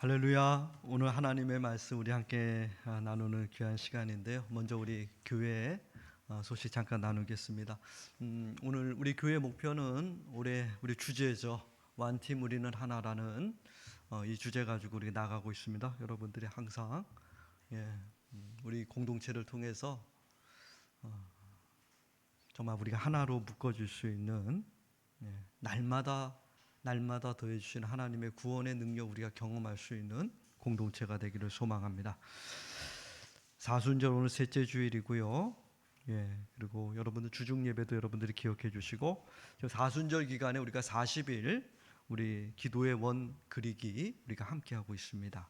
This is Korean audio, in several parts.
할렐루야. 오늘 하나님의 말씀 우리 함께 나누는 귀한 시간인데요. 먼저 우리 교회 소식 잠깐 나누겠습니다. 오늘 우리 교회 목표는 올해 우리 주제죠. 완팀 우리는 하나라는 이 주제 가지고 우리 나가고 있습니다. 여러분들이 항상 우리 공동체를 통해서 정말 우리가 하나로 묶어질 수 있는 날마다 더해주시는 하나님의 구원의 능력 우리가 경험할 수 있는 공동체가 되기를 소망합니다. 사순절 오늘 셋째 주일이고요. 그리고 여러분들 주중 예배도 여러분들이 기억해 주시고, 사순절 기간에 우리가 40일 우리 기도의 원 그리기 우리가 함께 하고 있습니다.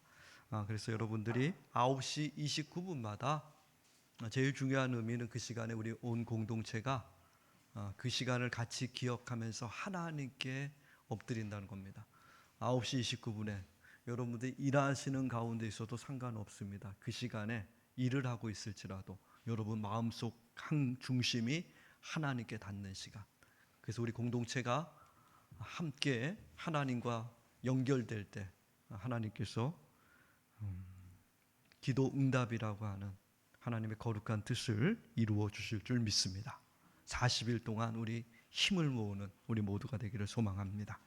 그래서 여러분들이 9시 29분마다 제일 중요한 의미는 그 시간에 우리 온 공동체가 그 시간을 같이 기억하면서 하나님께 엎드린다는 겁니다. 9시 29분에 여러분들이 일하시는 가운데 있어도 상관없습니다. 그 시간에 일을 하고 있을지라도 여러분 마음속 한 중심이 하나님께 닿는 시간. 그래서 우리 공동체가 함께 하나님과 연결될 때 하나님께서 기도 응답이라고 하는 하나님의 거룩한 뜻을 이루어 주실 줄 믿습니다. 40일 동안 우리 힘을 모으는 우리 모두가 되기를 소망합니다.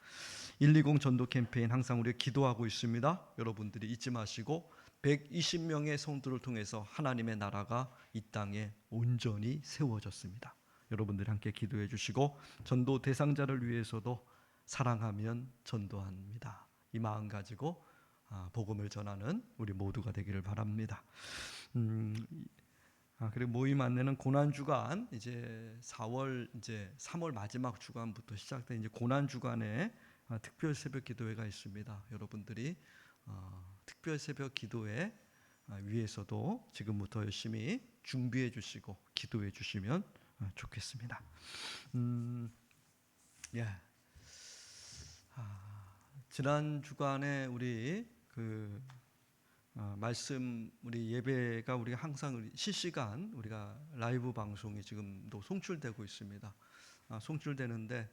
120 전도 캠페인 항상 우리가 기도하고 있습니다. 여러분들이 잊지 마시고 120명의 성도를 통해서 하나님의 나라가 이 땅에 온전히 세워졌습니다. 여러분들이 함께 기도해 주시고, 전도 대상자를 위해서도 사랑하면 전도합니다. 이 마음 가지고 복음을 전하는 우리 모두가 되기를 바랍니다. 그리고 모임 안내는 고난 주간 이제 4월 이제 3월 마지막 주간부터 시작된 이제 고난 주간에 특별 새벽 기도회가 있습니다. 여러분들이 특별 새벽 기도회 위해서도 지금부터 열심히 준비해 주시고 기도해 주시면 좋겠습니다. 지난 주간에 우리 말씀 우리 예배가 우리가 항상 실시간 우리가 라이브 방송이 지금도 송출되고 있습니다. 송출되는데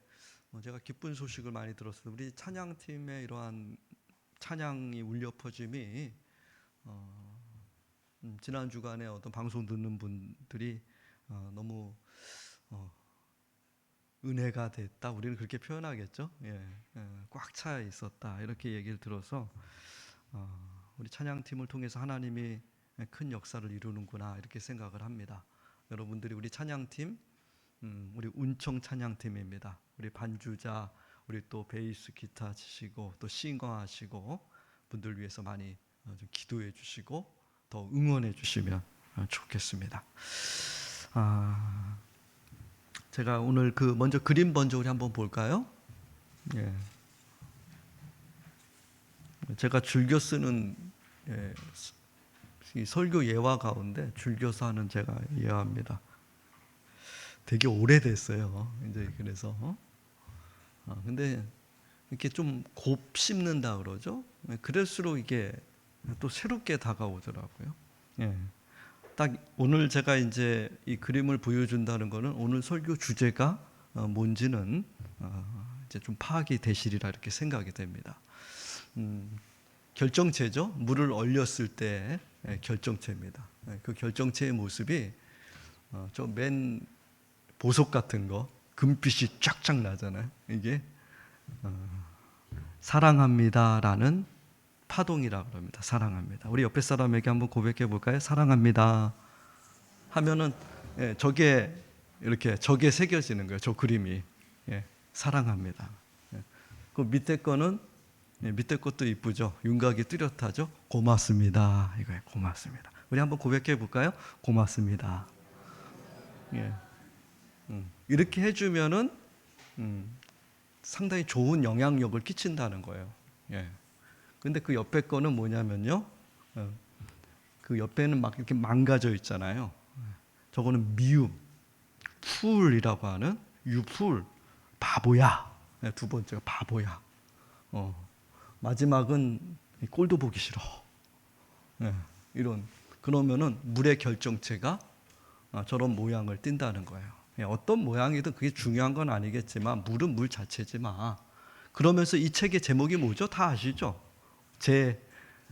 제가 기쁜 소식을 많이 들었어요. 우리 찬양팀의 이러한 찬양이 울려 퍼짐이 지난 주간에 어떤 방송 듣는 분들이 너무 은혜가 됐다. 우리는 그렇게 표현하겠죠. 꽉 차 있었다. 이렇게 얘기를 들어서 우리 찬양팀을 통해서 하나님이 큰 역사를 이루는구나 이렇게 생각을 합니다. 여러분들이 우리 찬양팀, 우리 운청 찬양팀입니다. 우리 반주자, 우리 또 베이스 기타 치시고 또 싱어하시고 분들 위해서 많이 좀 기도해 주시고 더 응원해 주시면 좋겠습니다. 제가 오늘 먼저 그림 먼저 우리 한번 볼까요? 제가 즐겨 쓰는 이 설교 예화 가운데 즐겨서 하는 제가 예화입니다. 되게 오래됐어요. 이제 그래서 근데 이렇게 좀 곱씹는다 그러죠. 그럴수록 이게 또 새롭게 다가오더라고요. 딱 오늘 제가 이제 이 그림을 보여준다는 거는 오늘 설교 주제가 뭔지는 이제 좀 파악이 되시리라 이렇게 생각이 됩니다. 결정체죠. 물을 얼렸을 때 결정체입니다. 그 결정체의 모습이 저 맨 보석 같은 거 금빛이 쫙쫙 나잖아요. 이게 사랑합니다라는 파동이라고 합니다. 사랑합니다. 우리 옆에 사람에게 한번 고백해 볼까요? 사랑합니다 하면은 저게 이렇게 저게 새겨지는 거예요. 저 그림이 사랑합니다. 그 밑에 거는 밑에 것도 이쁘죠. 윤곽이 뚜렷하죠. 고맙습니다. 이거예요. 고맙습니다. 우리 한번 고백해 볼까요? 고맙습니다. 이렇게 해주면은 상당히 좋은 영향력을 끼친다는 거예요. 근데 그 옆에 거는 뭐냐면요. 그 옆에는 막 이렇게 망가져 있잖아요. 저거는 미움, 풀이라고 하는 유풀, 바보야. 두 번째가 바보야. 마지막은 꼴도 보기 싫어. 이런 그러면은 물의 결정체가 저런 모양을 띈다는 거예요. 어떤 모양이든 그게 중요한 건 아니겠지만 물은 물 자체지만 그러면서 이 책의 제목이 뭐죠? 다 아시죠? 제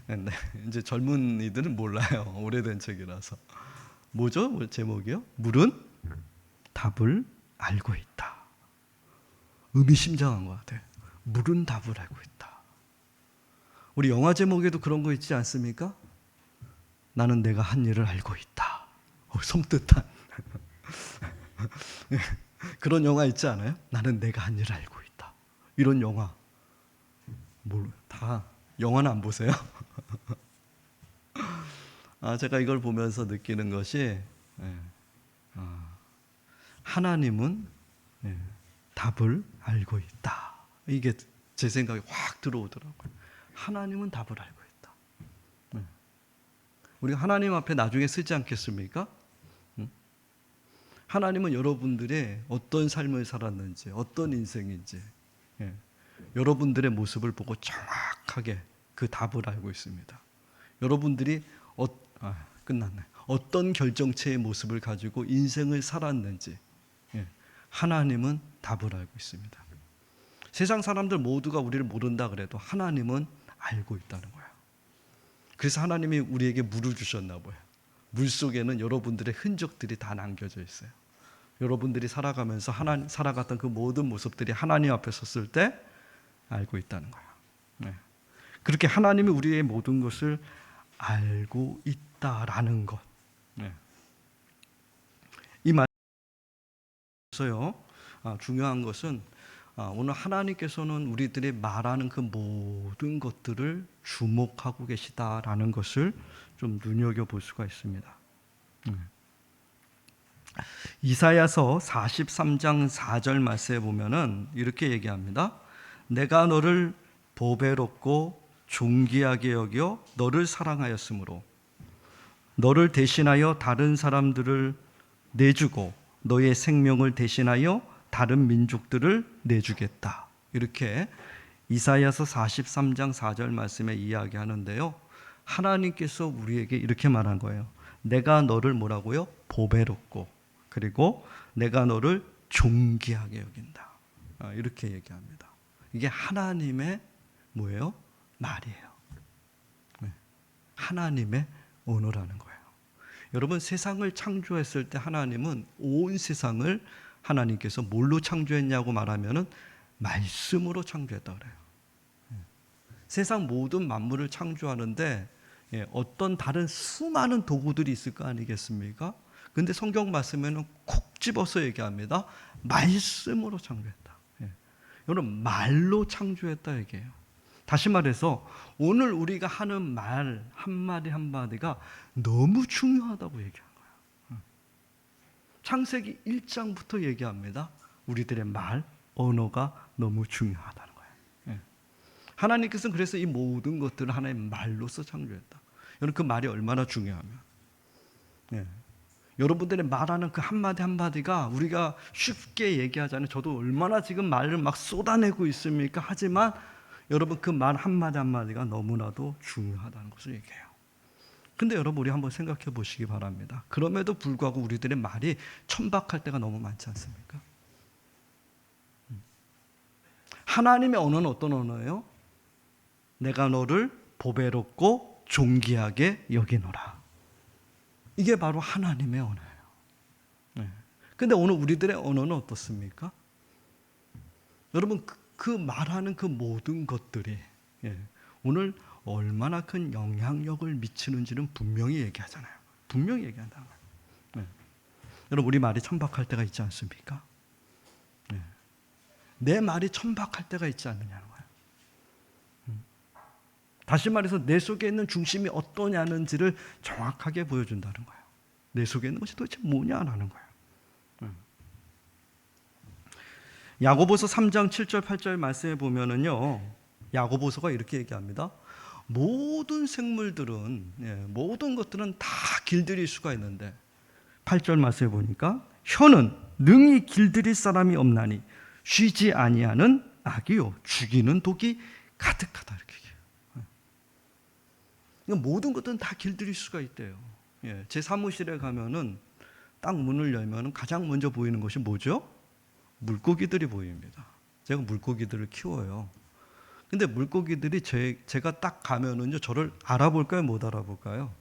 네, 이제 젊은이들은 몰라요. 오래된 책이라서. 뭐죠? 제목이요? 물은 답을 알고 있다. 의미심장한 것 같아요. 물은 답을 알고 있다. 우리 영화 제목에도 그런 거 있지 않습니까? 나는 내가 한 일을 알고 있다. 섬뜩한 그런 영화 있지 않아요? 나는 내가 한 일을 알고 있다. 이런 영화 다 영화는 안 보세요? 제가 이걸 보면서 느끼는 것이 하나님은 답을 알고 있다. 이게 제 생각에 확 들어오더라고요. 하나님은 답을 알고 있다. 우리가 하나님 앞에 나중에 쓰지 않겠습니까? 하나님은 여러분들의 어떤 삶을 살았는지, 어떤 인생인지, 여러분들의 모습을 보고 정확하게 그 답을 알고 있습니다. 여러분들이 끝났네. 어떤 결정체의 모습을 가지고 인생을 살았는지 하나님은 답을 알고 있습니다. 세상 사람들 모두가 우리를 모른다 그래도 하나님은 알고 있다는 거예요. 그래서 하나님이 우리에게 물을 주셨나 봐요. 물 속에는 여러분들의 흔적들이 다 남겨져 있어요. 여러분들이 살아가면서 살아갔던 그 모든 모습들이 하나님 앞에 섰을 때 알고 있다는 거예요. 그렇게 하나님이 우리의 모든 것을 알고 있다라는 것. 이 말에서요, 중요한 것은 오늘 하나님께서는 우리들이 말하는 그 모든 것들을 주목하고 계시다라는 것을 좀 눈여겨볼 수가 있습니다. 이사야서 43장 4절 말씀에 보면은 이렇게 얘기합니다. 내가 너를 보배롭고 존귀하게 여겨 너를 사랑하였으므로 너를 대신하여 다른 사람들을 내주고 너의 생명을 대신하여 다른 민족들을 내주겠다. 이렇게 이사야서 43장 4절 말씀에 이야기하는데요. 하나님께서 우리에게 이렇게 말한 거예요. 내가 너를 뭐라고요? 보배롭고 그리고 내가 너를 존귀하게 여긴다. 이렇게 얘기합니다. 이게 하나님의 뭐예요? 말이에요. 하나님의 언어라는 거예요. 여러분, 세상을 창조했을 때 하나님은 온 세상을 하나님께서 뭘로 창조했냐고 말하면은 말씀으로 창조했다 그래요. 세상 모든 만물을 창조하는데 어떤 다른 수많은 도구들이 있을 거 아니겠습니까? 근데 성경 말씀에는 콕 집어서 얘기합니다. 말씀으로 창조했다. 여러분, 말로 창조했다 얘기해요. 다시 말해서 오늘 우리가 하는 말 한마디 한마디가 너무 중요하다고 얘기한 거예요. 창세기 1장부터 얘기합니다. 우리들의 말, 언어가 너무 중요하다는 거예요. 하나님께서는 그래서 이 모든 것들을 하나의 말로서 창조했다. 여러분, 그 말이 얼마나 중요하면 여러분들의 말하는 그 한마디 한마디가 우리가 쉽게 얘기하잖아요. 저도 얼마나 지금 말을 막 쏟아내고 있습니까? 하지만 여러분, 그 말 한마디 한마디가 너무나도 중요하다는 것을 얘기해요. 근데 여러분, 우리 한번 생각해 보시기 바랍니다. 그럼에도 불구하고 우리들의 말이 천박할 때가 너무 많지 않습니까? 하나님의 언어는 어떤 언어예요? 내가 너를 보배롭고 존귀하게 여기노라. 이게 바로 하나님의 언어예요. 근데 오늘 우리들의 언어는 어떻습니까? 여러분, 그 말하는 그 모든 것들이 오늘 얼마나 큰 영향력을 미치는지는 분명히 얘기하잖아요. 분명히 얘기한다. 여러분, 우리 말이 천박할 때가 있지 않습니까? 내 말이 천박할 때가 있지 않느냐는 거예요. 다시 말해서 내 속에 있는 중심이 어떠냐는지를 정확하게 보여준다는 거예요. 내 속에 있는 것이 도대체 뭐냐라는 거예요. 야고보서 3장 7절 8절 말씀에 보면은요, 야고보서가 이렇게 얘기합니다. 모든 생물들은 모든 것들은 다 길들일 수가 있는데 8절 말씀에 보니까 혀는 능히 길들일 사람이 없나니 쉬지 아니하는 악이요 죽이는 독이 가득하다 이렇게 얘기해요. 그러니까 모든 것들은 다 길들일 수가 있대요. 제 사무실에 가면은 딱 문을 열면은 가장 먼저 보이는 것이 뭐죠? 물고기들이 보입니다. 제가 물고기들을 키워요. 근데 물고기들이 제가 딱 가면은요, 저를 알아볼까요, 못 알아볼까요?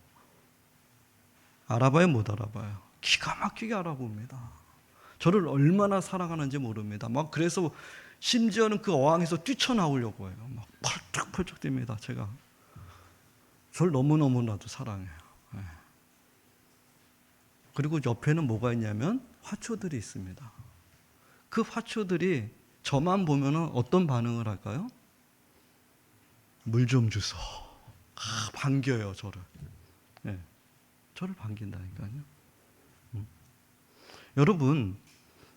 알아봐요, 못 알아봐요? 기가 막히게 알아봅니다. 저를 얼마나 사랑하는지 모릅니다. 막 그래서 심지어는 그 어항에서 뛰쳐나오려고 해요. 막 펄쩍펄쩍 뜁니다. 제가 저를 너무너무나도 사랑해요. 네. 그리고 옆에는 뭐가 있냐면 화초들이 있습니다. 그 화초들이 저만 보면은 어떤 반응을 할까요? 물 좀 주소. 반겨요, 저를. 네. 저를 반긴다니까요. 여러분,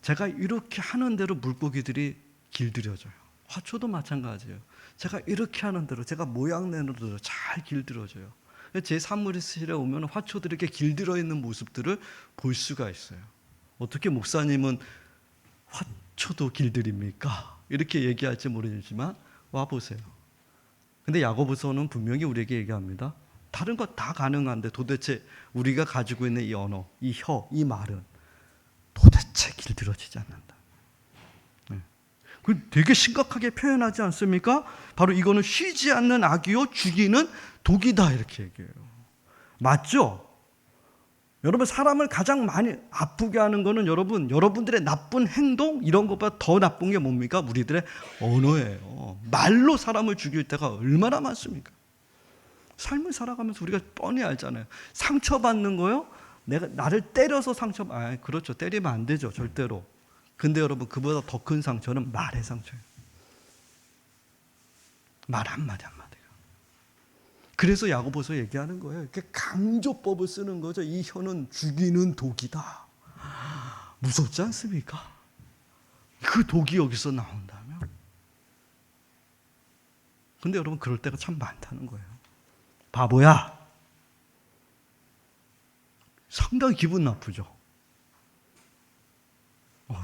제가 이렇게 하는 대로 물고기들이 길들여져요. 화초도 마찬가지예요. 제가 이렇게 하는 대로, 제가 모양 내는 대로 잘 길들여져요. 제 사무실에 오면 화초들이 이렇게 길들여 있는 모습들을 볼 수가 있어요. 어떻게 목사님은 화초도 길들입니까? 이렇게 얘기할지 모르지만 와보세요. 근데 야고보서는 분명히 우리에게 얘기합니다. 다른 것 다 가능한데 도대체 우리가 가지고 있는 이 언어, 이 혀, 이 말은 도대체 길들여지지 않는다. 네. 그 되게 심각하게 표현하지 않습니까? 바로 이거는 쉬지 않는 악이요 죽이는 독이다 이렇게 얘기해요. 맞죠? 여러분, 사람을 가장 많이 아프게 하는 거는 여러분들의 나쁜 행동 이런 것보다 더 나쁜 게 뭡니까? 우리들의 언어예요. 말로 사람을 죽일 때가 얼마나 많습니까? 삶을 살아가면서 우리가 뻔히 알잖아요. 상처받는 거요? 나를 때려서 그렇죠. 때리면 안 되죠. 절대로. 근데 여러분, 그보다 더 큰 상처는 말의 상처예요. 말 한마디 한마디가. 그래서 야고보서 얘기하는 거예요. 이렇게 강조법을 쓰는 거죠. 이 혀는 죽이는 독이다. 무섭지 않습니까? 그 독이 여기서 나온다면. 근데 여러분, 그럴 때가 참 많다는 거예요. 바보야. 상당히 기분 나쁘죠.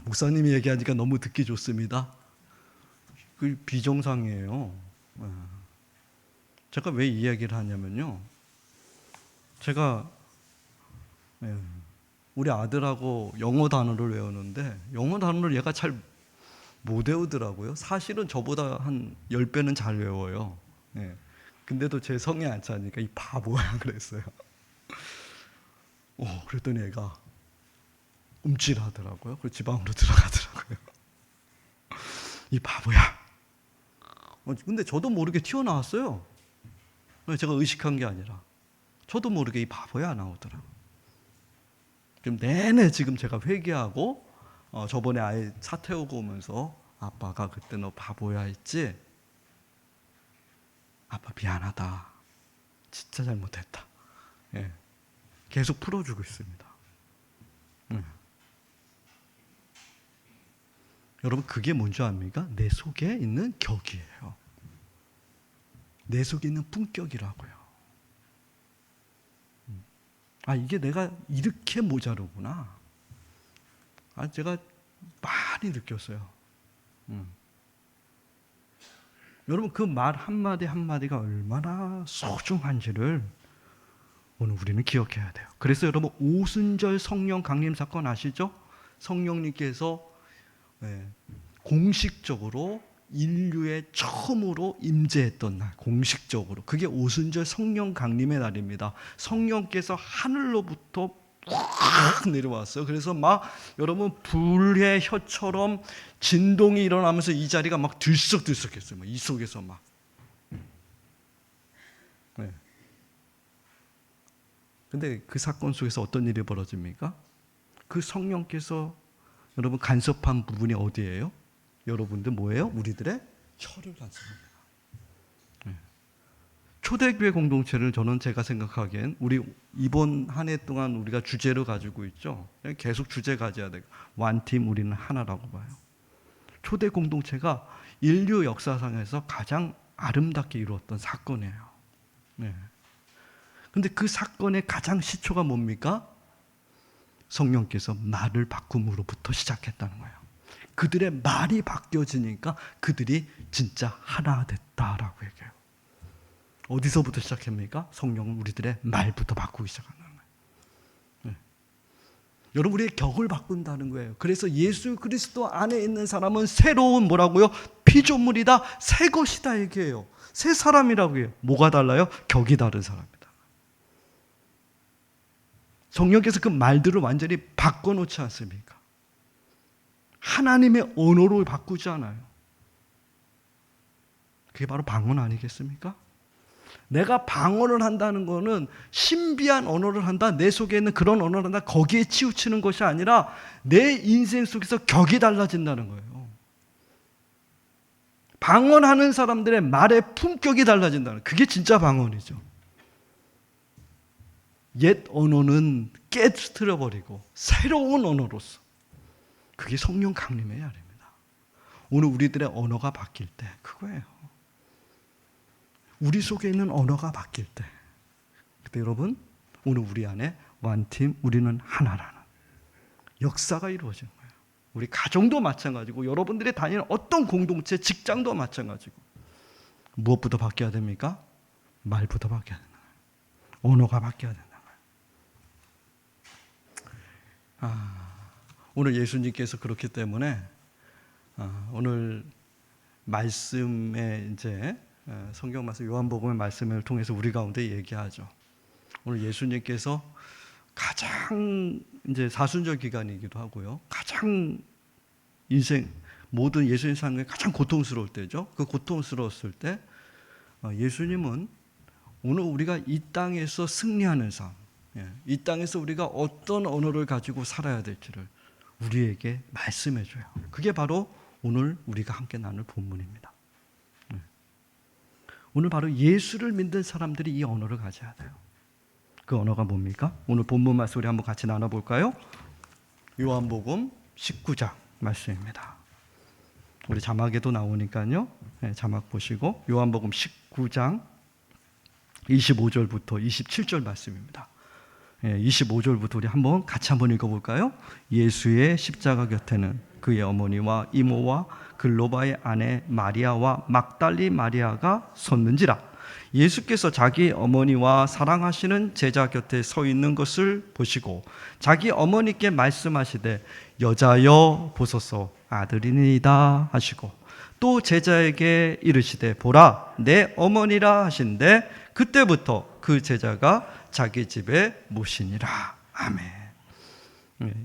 목사님이 얘기하니까 너무 듣기 좋습니다. 그 비정상이에요. 제가 왜 이 이야기를 하냐면요. 제가 우리 아들하고 영어 단어를 외우는데 영어 단어를 얘가 잘 못 외우더라고요. 사실은 저보다 한 10배는 잘 외워요. 근데도 제 성에 안 차니까 이 바보야 그랬어요. 그랬더니 애가 움찔하더라고요. 그리고 집 안으로 들어가더라고요. 이 바보야. 근데 저도 모르게 튀어나왔어요. 제가 의식한 게 아니라 저도 모르게 이 바보야 나오더라고요. 지금 내내 지금 제가 회개하고 저번에 아이 차 태우고 오면서 아빠가 그때 너 바보야 했지? 아빠 미안하다. 진짜 잘못했다. 계속 풀어주고 있습니다. 여러분, 그게 뭔지 압니까? 내 속에 있는 격이에요. 내 속에 있는 품격이라고요. 이게 내가 이렇게 모자르구나. 제가 많이 느꼈어요. 여러분, 그 말 한마디 한마디가 얼마나 소중한지를 오늘 우리는 기억해야 돼요. 그래서 여러분, 오순절 성령 강림 사건 아시죠? 성령님께서 공식적으로 인류에 처음으로 임재했던 날, 공식적으로. 그게 오순절 성령 강림의 날입니다. 성령께서 하늘로부터 확 내려왔어요. 그래서 막 여러분, 불의 혀처럼 진동이 일어나면서 이 자리가 막 들썩들썩했어요. 이 속에서 막. 근데 그 사건 속에서 어떤 일이 벌어집니까? 그 성령께서 여러분 간섭한 부분이 어디예요? 여러분들 뭐예요? 우리들의 혀를 간섭합니다. 초대교회 공동체를 저는 제가 생각하기엔 우리 이번 한 해 동안 우리가 주제로 가지고 있죠. 계속 주제 가져야 돼요. 원팀 우리는 하나라고 봐요. 초대 공동체가 인류 역사상에서 가장 아름답게 이루었던 사건이에요. 근데 그 사건의 가장 시초가 뭡니까? 성령께서 말을 바꿈으로부터 시작했다는 거예요. 그들의 말이 바뀌어지니까 그들이 진짜 하나 됐다라고 얘기해요. 어디서부터 시작합니까? 성령은 우리들의 말부터 바꾸기 시작한다는 거예요. 여러분, 우리의 격을 바꾼다는 거예요. 그래서 예수 그리스도 안에 있는 사람은 새로운 뭐라고요? 피조물이다, 새 것이다 얘기해요. 새 사람이라고 해요. 뭐가 달라요? 격이 다른 사람이다. 성령께서 그 말들을 완전히 바꿔놓지 않습니까? 하나님의 언어로 바꾸지 않아요. 그게 바로 방언 아니겠습니까? 내가 방언을 한다는 것은 신비한 언어를 한다, 내 속에 있는 그런 언어를 한다, 거기에 치우치는 것이 아니라 내 인생 속에서 격이 달라진다는 거예요. 방언하는 사람들의 말의 품격이 달라진다는, 그게 진짜 방언이죠. 옛 언어는 깨트려버리고 새로운 언어로서, 그게 성령 강림의 아닙니다. 오늘 우리들의 언어가 바뀔 때 그거예요. 우리 속에 있는 언어가 바뀔 때, 그때 여러분, 오늘 우리 안에 원팀, 우리는 하나라는 역사가 이루어진 거예요. 우리 가정도 마찬가지고, 여러분들이 다니는 어떤 공동체, 직장도 마찬가지고. 무엇부터 바뀌어야 됩니까? 말부터 바뀌어야 된다. 언어가 바뀌어야 된다. 오늘 예수님께서 그렇기 때문에 오늘 말씀에 이제 성경 말씀, 요한복음의 말씀을 통해서 우리 가운데 얘기하죠. 오늘 예수님께서 가장 이제 사순절 기간이기도 하고요. 가장 인생 모든 예수님 삶에 가장 고통스러울 때죠. 그 고통스러웠을 때 예수님은 오늘 우리가 이 땅에서 승리하는 삶, 이 땅에서 우리가 어떤 언어를 가지고 살아야 될지를 우리에게 말씀해 줘요. 그게 바로 오늘 우리가 함께 나눌 본문입니다. 오늘 바로 예수를 믿는 사람들이 이 언어를 가져야 돼요. 그 언어가 뭡니까? 오늘 본문 말씀 우리 한번 같이 나눠볼까요? 요한복음 19장 말씀입니다. 우리 자막에도 나오니까요. 자막 보시고 요한복음 19장 25절부터 27절 말씀입니다. 25절부터 우리 같이 한번 읽어볼까요? 예수의 십자가 곁에는 그의 어머니와 이모와 글로바의 아내 마리아와 막달리 마리아가 섰는지라. 예수께서 자기 어머니와 사랑하시는 제자 곁에 서 있는 것을 보시고 자기 어머니께 말씀하시되 여자여 보소서 아들이니이다 하시고 또 제자에게 이르시되 보라 내 어머니라 하신데 그때부터 그 제자가 자기 집에 모시니라. 아멘.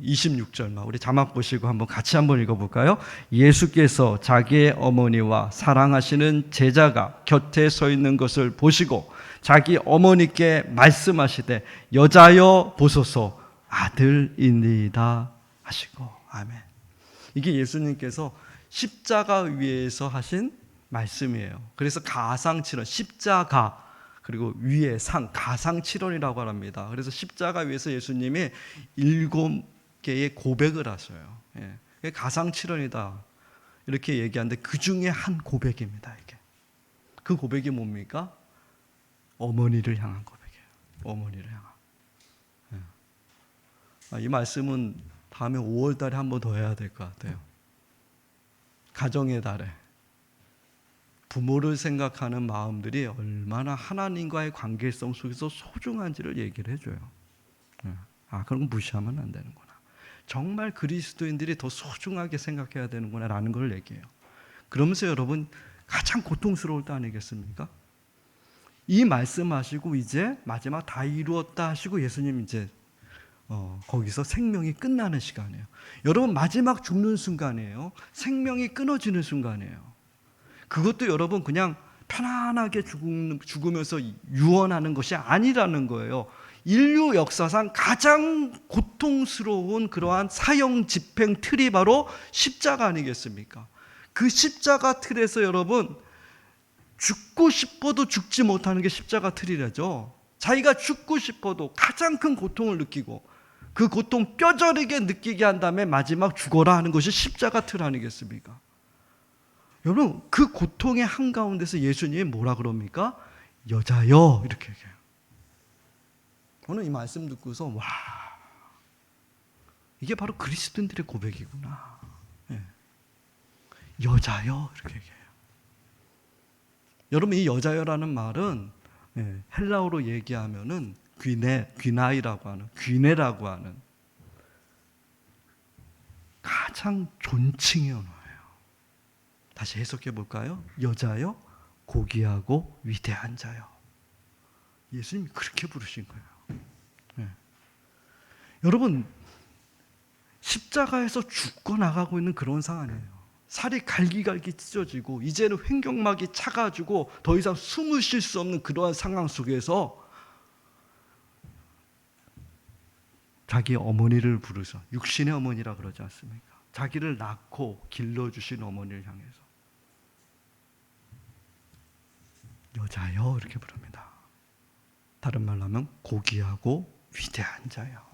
26절만 우리 자막 보시고 같이 한번 읽어볼까요? 예수께서 자기의 어머니와 사랑하시는 제자가 곁에 서 있는 것을 보시고 자기 어머니께 말씀하시되 여자여 보소서 아들이니이다 하시고. 아멘. 이게 예수님께서 십자가 위에서 하신 말씀이에요. 그래서 가상칠언, 십자가 그리고 위에 상, 가상칠언이라고 합니다. 그래서 십자가 위에서 예수님이 7개의 고백을 하셔요. 가상칠언이다 이렇게 얘기하는데 그 중에 한 고백입니다. 이게. 그 고백이 뭡니까? 어머니를 향한 고백이에요. 어머니를 향한. 이 말씀은 다음에 5월 달에 한 번 더 해야 될 것 같아요. 가정의 달에. 부모를 생각하는 마음들이 얼마나 하나님과의 관계성 속에서 소중한지를 얘기를 해줘요. 그런 거 무시하면 안 되는구나. 정말 그리스도인들이 더 소중하게 생각해야 되는구나 라는 걸 얘기해요. 그러면서 여러분 가장 고통스러울 때 아니겠습니까? 이 말씀하시고 이제 마지막 다 이루었다 하시고 예수님 이제 거기서 생명이 끝나는 시간이에요. 여러분 마지막 죽는 순간이에요. 생명이 끊어지는 순간이에요. 그것도 여러분 그냥 편안하게 죽으면서 유언하는 것이 아니라는 거예요. 인류 역사상 가장 고통스러운 그러한 사형 집행 틀이 바로 십자가 아니겠습니까? 그 십자가 틀에서 여러분 죽고 싶어도 죽지 못하는 게 십자가 틀이라죠. 자기가 죽고 싶어도 가장 큰 고통을 느끼고 그 고통 뼈저리게 느끼게 한 다음에 마지막 죽어라 하는 것이 십자가 틀 아니겠습니까? 여러분 그 고통의 한가운데서 예수님이 뭐라 그럽니까? 여자여 이렇게 얘기해요. 저는 이 말씀 듣고서 와 이게 바로 그리스도인들의 고백이구나. 여자여 이렇게 얘기해요. 여러분 이 여자여라는 말은 헬라어로 얘기하면은 귀나이라고 하는 귀네라고 하는 가장 존칭의 언어예요. 다시 해석해 볼까요? 여자여 고귀하고 위대한 자여. 예수님이 그렇게 부르신 거예요. 네. 여러분, 십자가에서 죽고 나가고 있는 그런 상황이에요. 살이 갈기갈기 찢어지고 이제는 횡격막이 차가지고 더 이상 숨을 쉴 수 없는 그러한 상황 속에서 자기 어머니를 부르셔. 육신의 어머니라 그러지 않습니까? 자기를 낳고 길러주신 어머니를 향해서 여자여 이렇게 부릅니다. 다른 말로 하면 고귀하고 위대한 자여.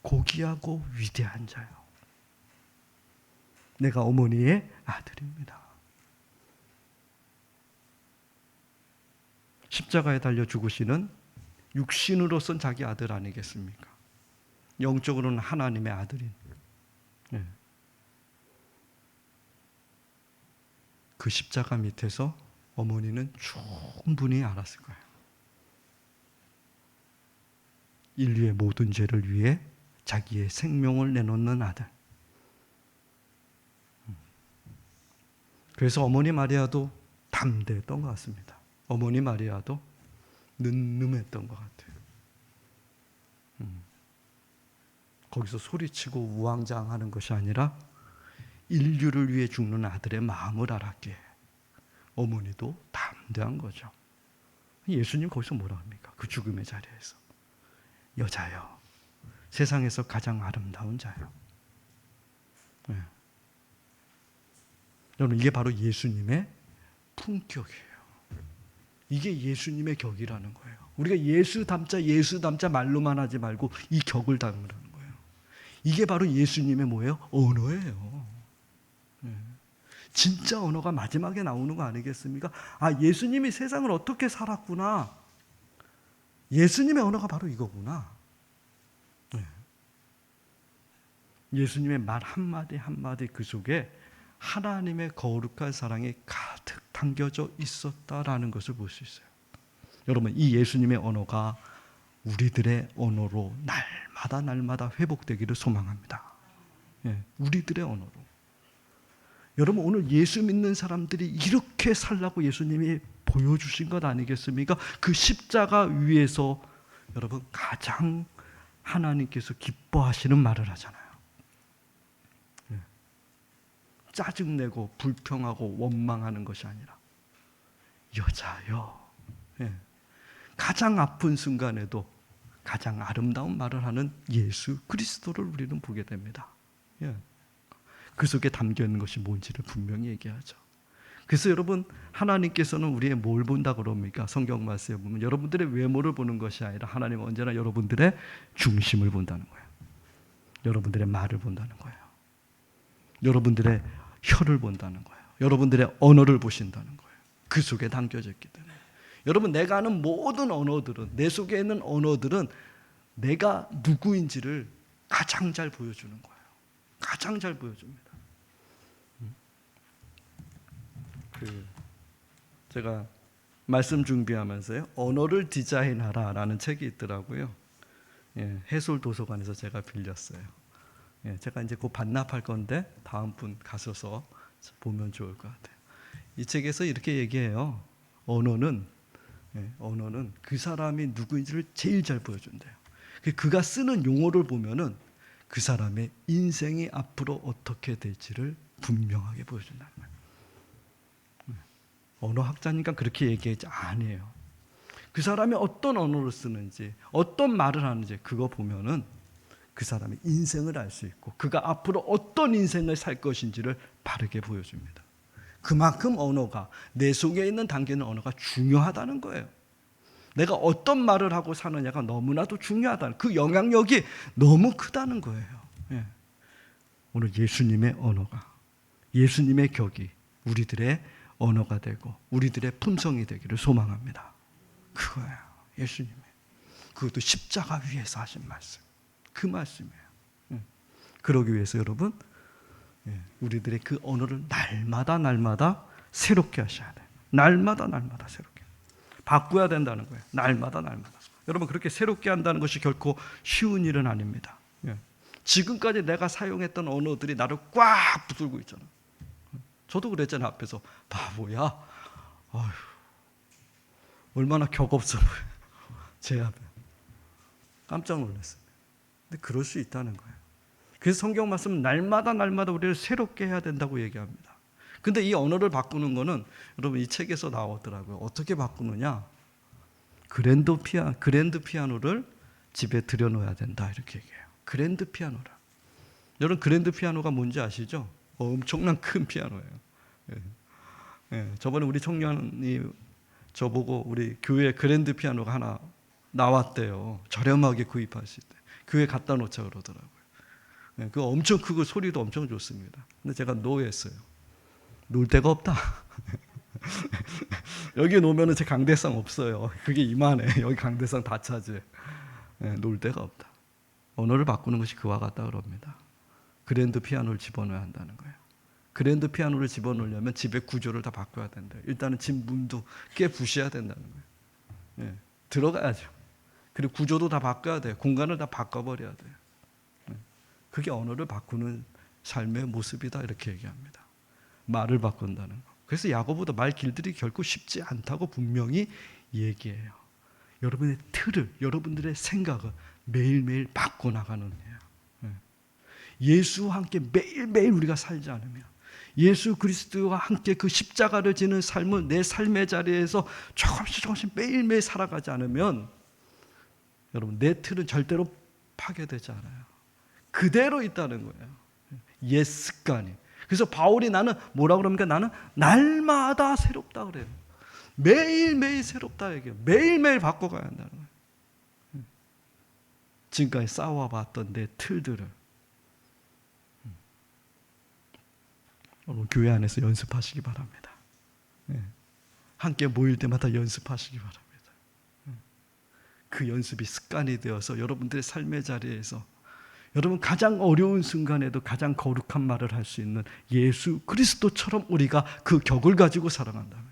고귀하고 위대한 자여. 내가 어머니의 아들입니다. 십자가에 달려 죽으시는 육신으로선 자기 아들 아니겠습니까? 영적으로는 하나님의 아들인. 네. 그 십자가 밑에서 어머니는 충분히 알았을 거예요. 인류의 모든 죄를 위해 자기의 생명을 내놓는 아들. 그래서 어머니 마리아도 담대했던 것 같습니다. 어머니 마리아도 는름했던 것 같아요. 거기서 소리치고 우왕좌왕하는 것이 아니라 인류를 위해 죽는 아들의 마음을 알았기에 어머니도 담대한 거죠. 예수님 거기서 뭐라 합니까? 그 죽음의 자리에서 여자여, 세상에서 가장 아름다운 자여. 네. 여러분, 이게 바로 예수님의 품격이에요. 이게 예수님의 격이라는 거예요. 우리가 예수 담자 말로만 하지 말고 이 격을 담으라는 거예요. 이게 바로 예수님의 뭐예요? 언어예요. 네. 진짜 언어가 마지막에 나오는 거 아니겠습니까? 아, 예수님이 세상을 어떻게 살았구나. 예수님의 언어가 바로 이거구나. 네. 예수님의 말 한마디 한마디 그 속에 하나님의 거룩한 사랑이 가득 담겨져 있었다라는 것을 볼 수 있어요. 여러분, 이 예수님의 언어가 우리들의 언어로 날마다 회복되기를 소망합니다. 예, 우리들의 언어로. 여러분, 오늘 예수 믿는 사람들이 이렇게 살라고 예수님이 보여주신 것 아니겠습니까? 그 십자가 위에서 여러분 가장 하나님께서 기뻐하시는 말을 하잖아요. 예. 짜증내고 불평하고 원망하는 것이 아니라 여자여. 예. 가장 아픈 순간에도 가장 아름다운 말을 하는 예수 그리스도를 우리는 보게 됩니다. 예. 그 속에 담겨있는 것이 뭔지를 분명히 얘기하죠. 그래서 여러분, 하나님께서는 우리의 뭘 본다 그럽니까? 성경 말씀에 보면 여러분들의 외모를 보는 것이 아니라 하나님은 언제나 여러분들의 중심을 본다는 거예요. 여러분들의 말을 본다는 거예요. 여러분들의 혀를 본다는 거예요. 여러분들의 언어를 보신다는 거예요. 그 속에 담겨져 있기 때문에. 여러분, 내가 아는 모든 언어들은, 내 속에 있는 언어들은 내가 누구인지를 가장 잘 보여주는 거예요. 가장 잘 보여줍니다. 제가 말씀 준비하면서요, 언어를 디자인하라라는 책이 있더라고요. 예, 해솔 도서관에서 제가 빌렸어요. 예, 제가 이제 곧 반납할 건데 다음 분 가셔서 보면 좋을 것 같아요. 이 책에서 이렇게 얘기해요. 언어는 그 사람이 누구인지를 제일 잘 보여준대요. 그가 쓰는 용어를 보면은 그 사람의 인생이 앞으로 어떻게 될지를 분명하게 보여준다는 거예요. 언어학자니까 그렇게 얘기하지 아니에요. 그 사람이 어떤 언어를 쓰는지, 어떤 말을 하는지 그거 보면은 그 사람의 인생을 알 수 있고 그가 앞으로 어떤 인생을 살 것인지를 바르게 보여줍니다. 그만큼 언어가, 내 속에 있는 담기는 언어가 중요하다는 거예요. 내가 어떤 말을 하고 사느냐가 너무나도 중요하다는, 그 영향력이 너무 크다는 거예요. 예. 오늘 예수님의 언어가, 예수님의 격이 우리들의 언어가 되고 우리들의 품성이 되기를 소망합니다. 그거예요. 예수님의. 그것도 십자가 위에서 하신 말씀. 그 말씀이에요. 예. 그러기 위해서 여러분, 우리들의 그 언어를 날마다 새롭게 하셔야 돼요. 날마다 새롭게. 바꿔야 된다는 거예요. 날마다. 여러분, 그렇게 새롭게 한다는 것이 결코 쉬운 일은 아닙니다. 지금까지 내가 사용했던 언어들이 나를 꽉 붙들고 있잖아요. 저도 그랬잖아요. 앞에서 바보야. 아휴, 얼마나 격없어 보여. 제 앞에 깜짝 놀랐어요. 근데 그럴 수 있다는 거예요. 그래서 성경 말씀은 날마다 우리를 새롭게 해야 된다고 얘기합니다. 근데 이 언어를 바꾸는 거는 여러분 이 책에서 나오더라고요. 어떻게 바꾸느냐? 그랜드 피아노를 집에 들여놓아야 된다 이렇게 얘기해요. 그랜드 피아노라. 여러분 그랜드 피아노가 뭔지 아시죠? 엄청난 큰 피아노예요. 저번에 우리 청년이 저보고 우리 교회에 그랜드 피아노가 하나 나왔대요. 저렴하게 구입할 수 있대. 교회 갖다 놓자 그러더라고요. 그거 엄청 크고 소리도 엄청 좋습니다. 근데 제가 노했어요. 놀 데가 없다. 여기 놓으면 제 강대상 없어요. 그게 이만해. 여기 강대상 다 차지. 놀 데가 없다. 언어를 바꾸는 것이 그와 같다 그럽니다. 그랜드 피아노를 집어넣어야 한다는 거예요. 그랜드 피아노를 집어넣으려면 집의 구조를 다 바꿔야 된대요. 일단은 집 문도 꽤 부셔야 된다는 거예요. 들어가야죠. 그리고 구조도 다 바꿔야 돼요. 공간을 다 바꿔버려야 돼요. 그게 언어를 바꾸는 삶의 모습이다 이렇게 얘기합니다. 말을 바꾼다는 거. 그래서 야고보도 말 길들이 결코 쉽지 않다고 분명히 얘기해요. 여러분의 틀을, 여러분들의 생각을 매일매일 바꿔나가는 거예요. 예수와 함께 매일매일 우리가 살지 않으면, 예수 그리스도와 함께 그 십자가를 지는 삶을 내 삶의 자리에서 조금씩 매일매일 살아가지 않으면 여러분 내 틀은 절대로 파괴되지 않아요. 그대로 있다는 거예요. 옛 습관이. 그래서 바울이 나는 뭐라 그럽니까? 나는 날마다 새롭다 그래요. 매일매일 새롭다 얘기해요. 매일매일 바꿔가야 한다는 거예요. 지금까지 쌓아왔던 내 틀들을 오늘 교회 안에서 연습하시기 바랍니다. 함께 모일 때마다 연습하시기 바랍니다. 그 연습이 습관이 되어서 여러분들의 삶의 자리에서 여러분 가장 어려운 순간에도 가장 거룩한 말을 할 수 있는 예수 그리스도처럼 우리가 그 격을 가지고 살아간다면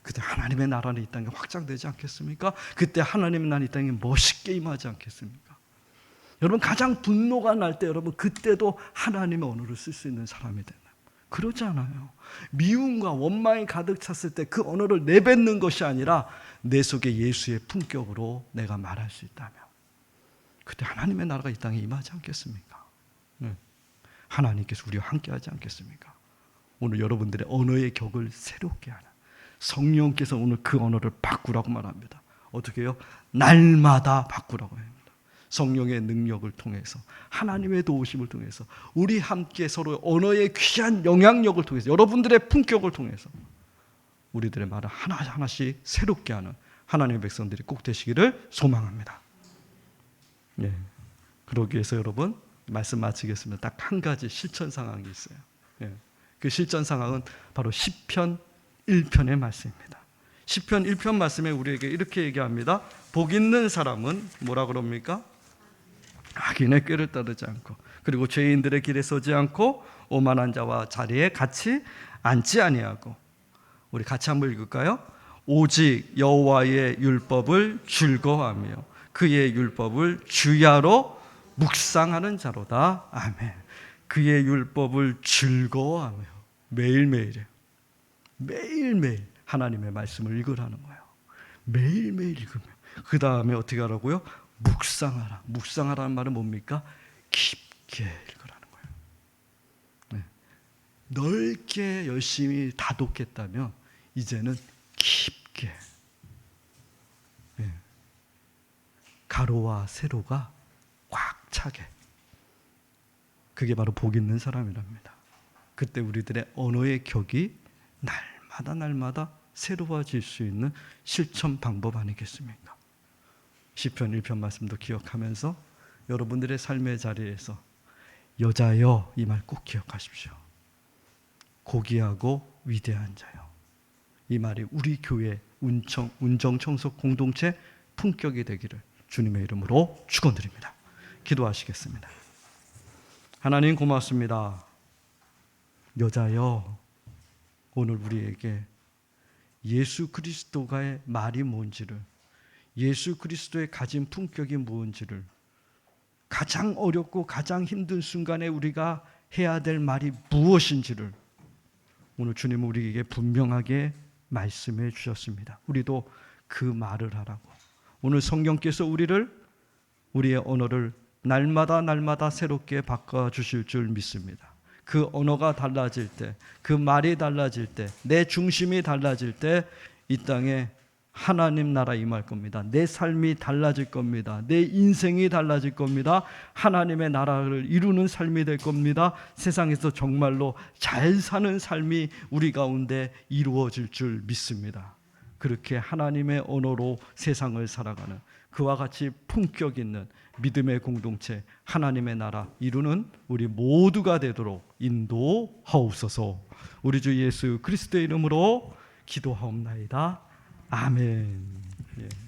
그때 하나님의 나라는 이 땅에 확장되지 않겠습니까? 그때 하나님의 나라는 이 땅에 멋있게 임하지 않겠습니까? 여러분 가장 분노가 날 때 여러분 그때도 하나님의 언어를 쓸 수 있는 사람이 된다. 그러지 않아요. 미움과 원망이 가득 찼을 때 그 언어를 내뱉는 것이 아니라 내 속에 예수의 품격으로 내가 말할 수 있다면 그때 하나님의 나라가 이 땅에 임하지 않겠습니까? 하나님께서 우리와 함께하지 않겠습니까? 오늘 여러분들의 언어의 격을 새롭게 하는 성령께서 오늘 그 언어를 바꾸라고 말합니다. 어떻게 해요? 날마다 바꾸라고 합니다. 성령의 능력을 통해서 하나님의 도우심을 통해서 우리 함께 서로 언어의 귀한 영향력을 통해서 여러분들의 품격을 통해서 우리들의 말을 하나하나씩 새롭게 하는 하나님의 백성들이 꼭 되시기를 소망합니다. 그러기 위해서 여러분 말씀 마치겠습니다. 딱 한 가지 실천 상황이 있어요. 그 실천 상황은 바로 시편 1편의 말씀입니다. 시편 1편 말씀에 우리에게 이렇게 얘기합니다. 복 있는 사람은 뭐라 그럽니까? 악인의 꾀를 따르지 않고 그리고 죄인들의 길에 서지 않고 오만한 자와 자리에 같이 앉지 아니하고 우리 같이 한번 읽을까요? 오직 여호와의 율법을 즐거워하며 그의 율법을 주야로 묵상하는 자로다. 아멘. 그의 율법을 즐거워하며 매일매일 하나님의 말씀을 읽으라는 거예요. 매일매일 읽으며 그 다음에 어떻게 하라고요? 묵상하라. 묵상하라는 말은 뭡니까? 깊게 읽으라는 거예요. 넓게 열심히 다독했다면 이제는 깊게 가로와 세로가 꽉 차게. 그게 바로 복 있는 사람이랍니다. 그때 우리들의 언어의 격이 날마다 새로워질 수 있는 실천 방법 아니겠습니까? 시편 1편 말씀도 기억하면서 여러분들의 삶의 자리에서 여자여 이 말 꼭 기억하십시오. 고귀하고 위대한 자여. 이 말이 우리 교회 운정청소 공동체 품격이 되기를 주님의 이름으로 축원드립니다. 기도하시겠습니다. 하나님 고맙습니다. 여자여 오늘 우리에게 예수 그리스도가의 말이 뭔지를 예수 그리스도의 가진 품격이 무엇인지를 가장 어렵고 가장 힘든 순간에 우리가 해야 될 말이 무엇인지를 오늘 주님은 우리에게 분명하게 말씀해 주셨습니다. 우리도 그 말을 하라고. 오늘 성령께서 우리의 언어를 날마다 새롭게 바꿔주실 줄 믿습니다. 그 언어가 달라질 때, 그 말이 달라질 때, 내 중심이 달라질 때 이 땅에 하나님 나라 임할 겁니다. 내 삶이 달라질 겁니다. 내 인생이 달라질 겁니다. 하나님의 나라를 이루는 삶이 될 겁니다. 세상에서 정말로 잘 사는 삶이 우리 가운데 이루어질 줄 믿습니다. 그렇게 하나님의 언어로 세상을 살아가는 그와 같이 품격 있는 믿음의 공동체, 하나님의 나라 이루는 우리 모두가 되도록 인도하옵소서. 우리 주 예수 그리스도의 이름으로 기도하옵나이다. 아멘. 예.